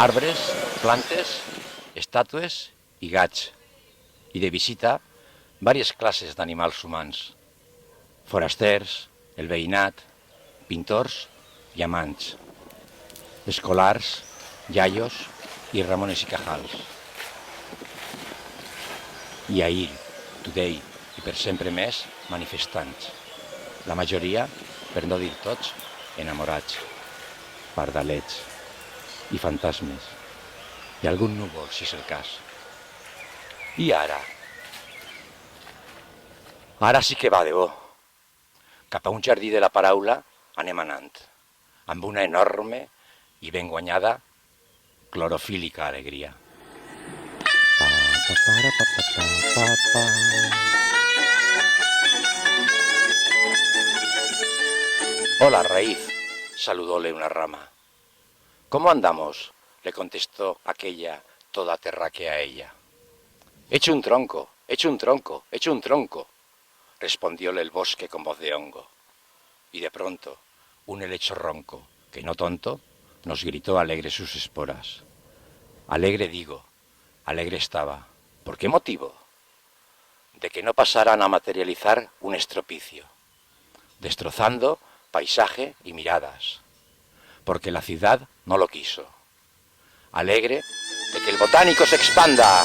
arbres, plantes, estàtues i gats, i de visita diverses classes d'animals humans, forasters, el veïnat, pintors i amants, escolars, iaios i Ramones i Cajals. I ahir, today i per sempre més, manifestants. La majoria, per no dir tots, enamorats, pardalets i fantasmes, i algun núvol, si és el cas. I ara? Ara sí que va de bo. Cap a un jardí de la paraula anem anant, amb una enorme i ben guanyada clorofílica alegria. Hola, raíz, saludóle una rama. ¿Cómo andamos?, le contestó aquella toda terráquea a ella. Hecho un tronco, hecho un tronco, hecho un tronco, respondióle el bosque con voz de hongo. Y de pronto, un helecho ronco, que no tonto, nos gritó alegre sus esporas. Alegre digo, alegre estaba. ¿Por qué motivo? De que no pasaran a materializar un estropicio, destrozando paisaje y miradas, porque la ciudad no lo quiso. Alegre de que el botánico se expanda.